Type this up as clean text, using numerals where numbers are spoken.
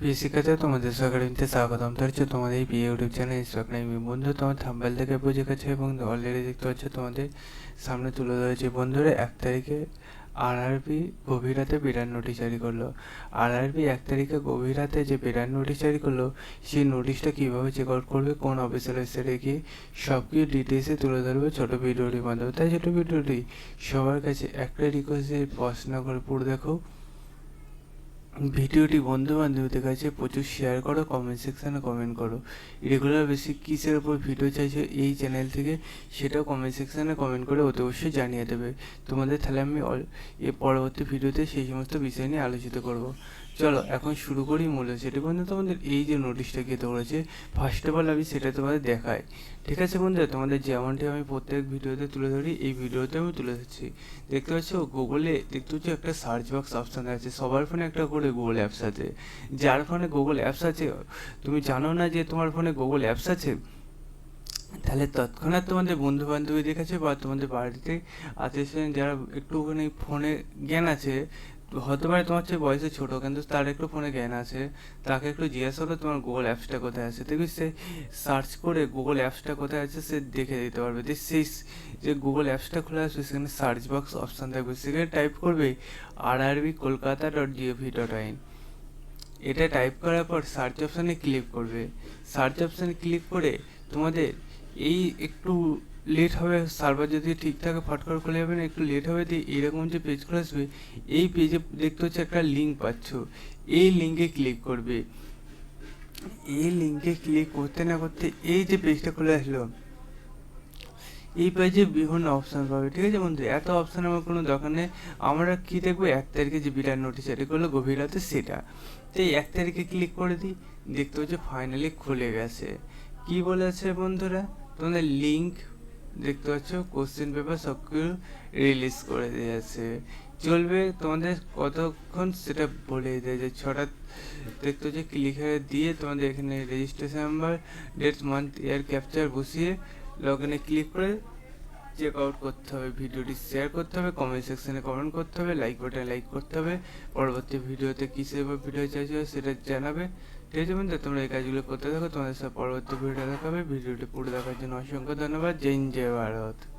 প্রিয় শিক্ষার্থীরা, তোমাদের সকালে স্বাগতম। তো হচ্ছে তোমাদের এই প্রিয় ইউটিউব চ্যানেল ইনস্টাগ্রামে বন্ধু, তোমার থাম্বনেল থেকে বুঝে গেছে এবং অলরেডি দেখতে পাচ্ছ তোমাদের সামনে তুলে ধরেছে। বন্ধুরা, 1 তারিখে আরআরবি গভীর রাতে বিরাট নোটিশ জারি করলো। আরআরবি 1 তারিখে গভীর রাতে যে বিরাট নোটিশ জারি করলো, সেই নোটিশটা কীভাবে চেক আউট করবে, কোন অফিসিয়াল ওয়েবসাইটে গিয়ে সব কিছু ডিটেলসে তুলে ধরবে ছোটো ভিডিওটির মাধ্যমে। তাই ছোটো ভিডিওটি সবার কাছে একটা রিকোয়েস্ট, প্রশ্ন করে পুরো দেখো। ভিডিওটি বন্ধু বান্ধবীদের কাছে প্রচুর শেয়ার করো, কমেন্ট সেকশানে কমেন্ট করো। রেগুলার বেসিক কিসের উপর ভিডিও চাইছো এই চ্যানেল থেকে, সেটাও কমেন্ট সেকশানে কমেন্ট করে অতি অবশ্যই জানিয়ে দেবে তোমাদের। তাহলে আমি পরবর্তী ভিডিওতে সেই সমস্ত বিষয় নিয়ে আলোচিত করব। চলো এখন শুরু করি মূল সেটি। বন্ধু, তোমাদের এই যে নোটিশটা গিয়ে দৌড়েছে, ফার্স্ট অফ অল আমি সেটা তোমাদের দেখাই। ঠিক আছে বন্ধুরা, তোমাদের যেমনটি আমি প্রত্যেক ভিডিওতে তুলে ধরি, এই ভিডিওতে আমি তুলে ধরছি। দেখতে পাচ্ছ গুগলে দেখতে পাচ্ছ একটা সার্চ বক্স অপশান আছে। সবার ফোনে একটা করে গুগল অ্যাপস আছে। যার ফোনে গুগল অ্যাপস আছে, তুমি জানো না যে তোমার ফোনে গুগল অ্যাপস আছে, তাহলে তৎক্ষণাৎ তোমাদের বন্ধু বান্ধবীদের কাছে বা তোমাদের বাড়িতে আত্মীয় স্বজন যারা একটুখানি ফোনে জ্ঞান আছে, হতে পারে তোমার চেয়ে বয়সে ছোটো কিন্তু তার একটু ফোনে জ্ঞান আছে, তাকে একটু জিজ্ঞাসা করো তোমার গুগল অ্যাপসটা কোথায় আছে। দেখবি সে সার্চ করে গুগল অ্যাপসটা কোথায় আছে সে দেখে দিতে পারবে। সেই যে গুগল অ্যাপসটা খুলে আসবে, সেখানে সার্চ বক্স অপশান থাকবে, সেখানে টাইপ করবে rrbkolkata.gov.in। এটা টাইপ করার পর সার্চ অপশানে ক্লিক করবে। সার্চ অপশানে ক্লিক করে তোমাদের এই একটু লেট হবে, সার্ভার যদি ঠিক থাকে ফট করে খুলে যাবে না, একটু লেট হবে। দিয়ে এরকম যে পেজ খুলে আসবে, এই পেজে দেখতে হচ্ছে একটা লিঙ্ক পাচ্ছ, এই লিঙ্কে ক্লিক করবে। এই লিঙ্কে ক্লিক করতে না করতে এই যে পেজটা খুলে আসলো, এই পেজে বিভিন্ন অপশান পাবে। ঠিক আছে বন্ধু, এত অপশান আমার কোনো দরকার নেই। আমরা কী দেখবো, 1 তারিখে যে বিরাট নোটিশ জারি করলো গভীর রাতে, সেটা তো এই 1 তারিখে ক্লিক করে দিই। দেখতে হচ্ছে ফাইনালি খুলে গেছে। কি বলেছে বন্ধুরা, তোমাদের লিঙ্ক দেখতে পাচ্ছ, কোশ্চেন পেপার সব কিছু রিলিজ করে দিয়েছে। চলবে তোমাদের কতক্ষণ সেটা বলে দেয় যে 6টা দেখতে হচ্ছে ক্লিক দিয়ে তোমাদের এখানে রেজিস্ট্রেশন নাম্বার, ডেট, মান্থ, ইয়ার ক্যাপচার বসিয়ে লগ ইনে ক্লিক করে চেক আউট করতে হবে। ভিডিওটি শেয়ার করতে হবে, কমেন্ট সেকশনে কমেন্ট করতে হবে, লাইক বাটনে লাইক করতে হবে। পরবর্তী ভিডিওতে কিসের ভিডিও চাইছো সেটা জানাবে। ঠিক আছে বন্ধু, তোমরা এই কাজগুলো করতে থাকো, তোমাদের সাথে পরবর্তী ভিডিও দেখাবে। ভিডিওটি পুরো দেখার জন্য অসংখ্য ধন্যবাদ। জয় হিন্দ, জয় ভারত।